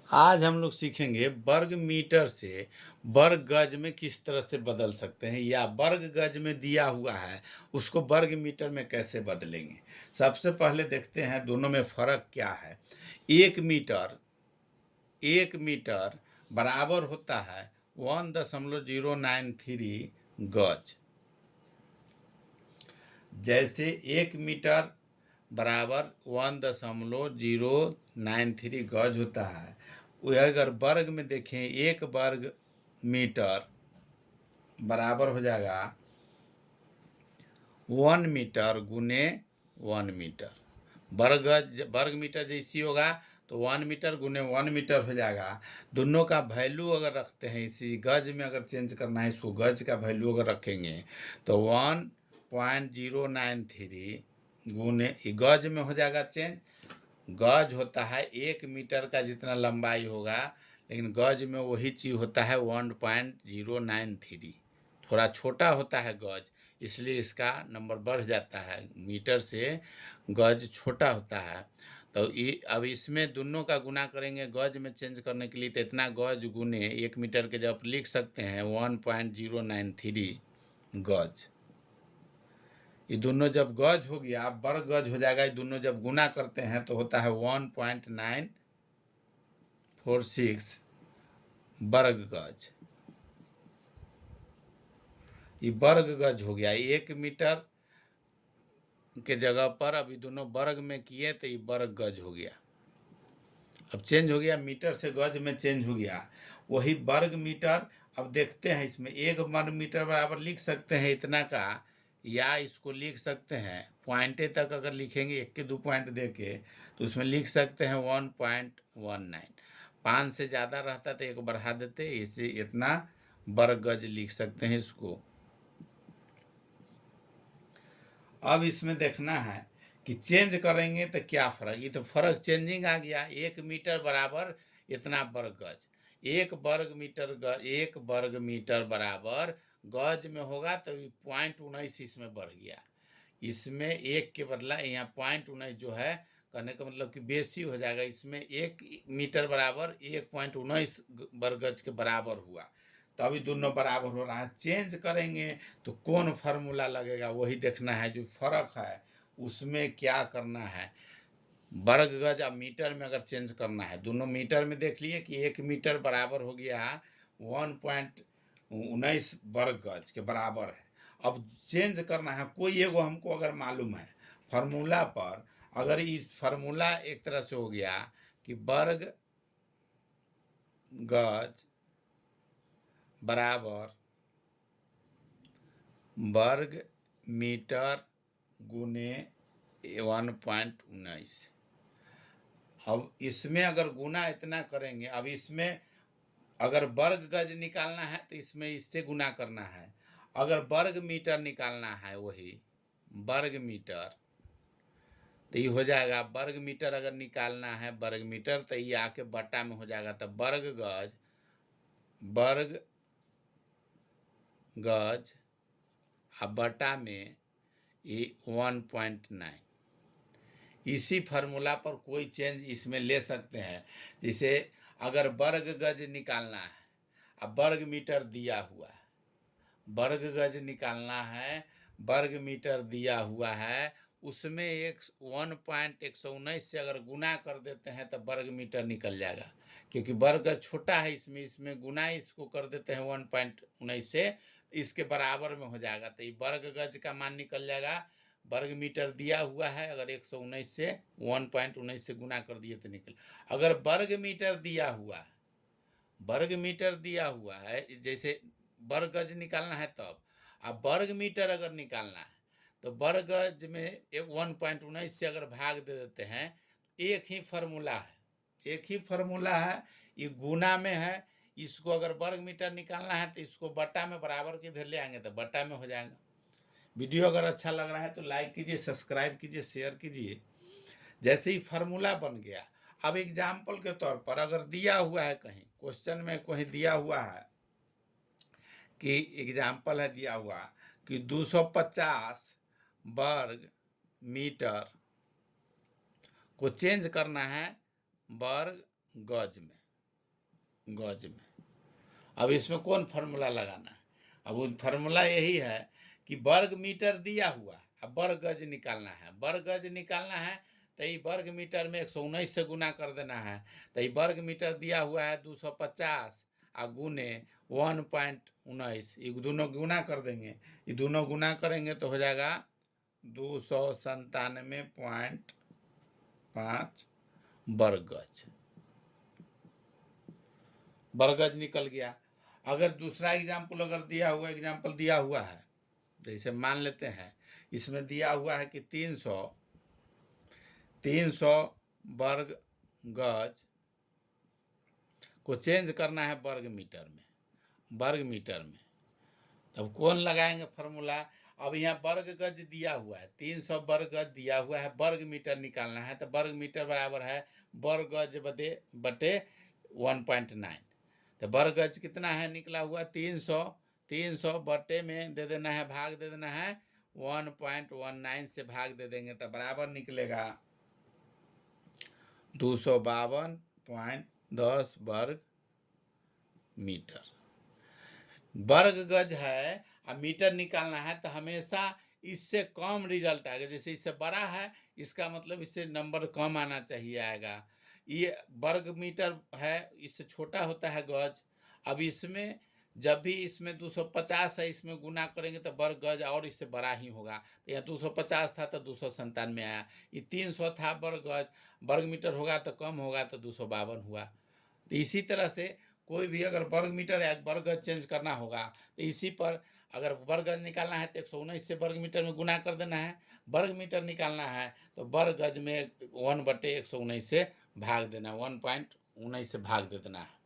आज हम लोग सीखेंगे वर्ग मीटर से वर्ग गज में किस तरह से बदल सकते हैं, या वर्ग गज में दिया हुआ है उसको वर्ग मीटर में कैसे बदलेंगे। सबसे पहले देखते हैं दोनों में फ़र्क क्या है। एक मीटर बराबर होता है 1.093 गज। जैसे 1 मीटर बराबर 1.093 गज होता है, वह अगर वर्ग में देखें 1 वर्ग मीटर बराबर हो जाएगा 1 मीटर गुने 1 मीटर। वर्ग मीटर जैसी होगा तो 1 मीटर गुने 1 मीटर हो जाएगा। दोनों का वैल्यू अगर रखते हैं, इसी गज में अगर चेंज करना है इसको, गज का वैल्यू अगर रखेंगे तो 1.093 गुने गज में हो जाएगा चेंज। गज होता है 1 मीटर का जितना लंबाई होगा, लेकिन गज में वही चीज़ होता है 1.093। थोड़ा छोटा होता है गज, इसलिए इसका नंबर बढ़ जाता है। मीटर से गज छोटा होता है। तो ये अब इसमें दोनों का गुना करेंगे गज में चेंज करने के लिए, तो इतना गज गुने 1 मीटर के जब लिख सकते हैं 1.093 गज। ये दोनों जब गज हो गया, वर्ग गज हो जाएगा। ये दोनों जब गुना करते हैं तो होता है 1.946 वर्ग गज। ये वर्ग गज हो गया। 1 मीटर के जगह पर अभी दोनों वर्ग में किए तो ये वर्ग गज हो गया। अब चेंज हो गया, मीटर से गज में चेंज हो गया। वही वर्ग मीटर अब देखते हैं, इसमें 1 वर्ग मीटर बराबर लिख सकते हैं इतना का, या इसको लिख सकते हैं पॉइंटे तक अगर लिखेंगे 1 के 2 पॉइंट दे के, तो उसमें लिख सकते हैं 1.19। 5 से ज़्यादा रहता तो एक बढ़ा देते, इसे इतना वर्ग गज लिख सकते हैं इसको। अब इसमें देखना है कि चेंज करेंगे तो क्या फ़र्क। ये तो फ़र्क चेंजिंग आ गया। 1 मीटर बराबर इतना वर्ग गज। 1 वर्ग मीटर बराबर गज में होगा तो 0.19 इसमें बढ़ गया। इसमें 1 के बदला यहाँ 0.19 जो है, कहने का मतलब कि बेसी हो जाएगा। इसमें 1 मीटर बराबर 1.19 वर्ग गज के बराबर हुआ, तो अभी दोनों बराबर हो रहा है। चेंज करेंगे तो कौन फार्मूला लगेगा वही देखना है। जो फर्क है उसमें क्या करना है, वर्ग गज अब मीटर में अगर चेंज करना है, दोनों मीटर में देख लिए कि 1 मीटर बराबर हो गया 1.19 वर्ग गज के बराबर है। अब चेंज करना है कोई एगो हमको अगर मालूम है फार्मूला पर, अगर इस फार्मूला एक तरह से हो गया कि वर्ग गज बराबर वर्ग मीटर गुने 1.19। अब इसमें अगर गुना इतना करेंगे, अब इसमें अगर वर्ग गज निकालना है तो इसमें इससे गुना करना है। अगर वर्ग मीटर निकालना है, वही वर्ग मीटर, तो ये हो जाएगा वर्ग मीटर अगर निकालना है वर्ग मीटर, तो ये आके बटा में हो जाएगा। तो वर्ग गज अब बटा में ये 1.9। इसी फार्मूला पर कोई चेंज इसमें ले सकते हैं। जैसे अगर वर्ग गज निकालना है, अब वर्ग मीटर दिया हुआ है, वर्ग गज निकालना है, वर्ग मीटर दिया हुआ है, उसमें 1.119 से अगर गुना कर देते हैं तो वर्ग मीटर निकल जाएगा। क्योंकि वर्ग गज छोटा है, इसमें गुना इसको कर देते हैं 1.19 से, इसके बराबर में हो जाएगा। तो ये वर्ग गज का मान निकल जाएगा। वर्ग मीटर दिया हुआ है, अगर 119 से 1.19 से गुना कर दिए तो निकल। अगर वर्ग मीटर दिया हुआ है, जैसे वर्ग गज निकालना है तब, अब वर्ग मीटर अगर निकालना है तो वर्ग गज में 1.19 से अगर भाग दे देते हैं, एक ही फार्मूला है, ये गुना में है। इसको अगर वर्ग मीटर निकालना है तो इसको बटा में बराबर के इधर ले आएंगे तो बटा में हो जाएगा। वीडियो अगर अच्छा लग रहा है तो लाइक कीजिए, सब्सक्राइब कीजिए, शेयर कीजिए। जैसे ही फार्मूला बन गया, अब एग्जाम्पल के तौर पर अगर दिया हुआ है कहीं क्वेश्चन में, कहीं दिया हुआ है कि एग्जाम्पल है दिया हुआ कि 250 वर्ग मीटर को चेंज करना है वर्ग गज में, गज में। अब इसमें कौन फार्मूला लगाना है? अब वो फार्मूला यही है कि वर्ग मीटर दिया हुआ है, अब वर्ग गज निकालना है। वर्ग गज निकालना है तो ये वर्ग मीटर में 119 से गुना कर देना है। तो ये वर्ग मीटर दिया हुआ है 250 आ गुने 1.19, ये दोनों गुना कर देंगे। ये दोनों गुना करेंगे तो हो जाएगा 297.5 वर्ग गज। वर्ग गज निकल गया। अगर दूसरा एग्जाम्पल अगर दिया हुआ है, जैसे मान लेते हैं इसमें दिया हुआ है कि 300 वर्ग गज को चेंज करना है वर्ग मीटर में। तब कौन लगाएंगे फार्मूला? अब यहाँ वर्ग गज दिया हुआ है, 300 वर्ग गज दिया हुआ है, वर्ग मीटर निकालना है। तो वर्ग मीटर बराबर है वर्ग गज बटे 1.9। तो वर्ग गज कितना है निकला हुआ? 300 बटे में दे देना है, भाग दे देना है 1.19 से भाग दे देंगे तो बराबर निकलेगा 252.10 वर्ग मीटर। वर्ग गज है और मीटर निकालना है तो हमेशा इससे कम रिजल्ट आएगा। जैसे इससे बड़ा है इसका मतलब इससे नंबर कम आना चाहिए आएगा। ये वर्ग मीटर है, इससे छोटा होता है गज। अब इसमें जब भी इसमें 250 है, इसमें गुना करेंगे तो वर्ग गज और इससे बड़ा ही होगा। तो यहाँ 250 था तो 297 आया। ये 300 था वर्ग गज, वर्ग मीटर होगा तो कम होगा तो 252 हुआ। तो इसी तरह से कोई भी अगर वर्ग मीटर या वर्ग गज चेंज करना होगा तो इसी पर अगर वर्ग गज निकालना है तो 119 से वर्ग मीटर में गुना कर देना है। वर्ग मीटर निकालना है तो वर्ग गज में 1/119 से भाग देना, 1.19 से भाग दे देना है।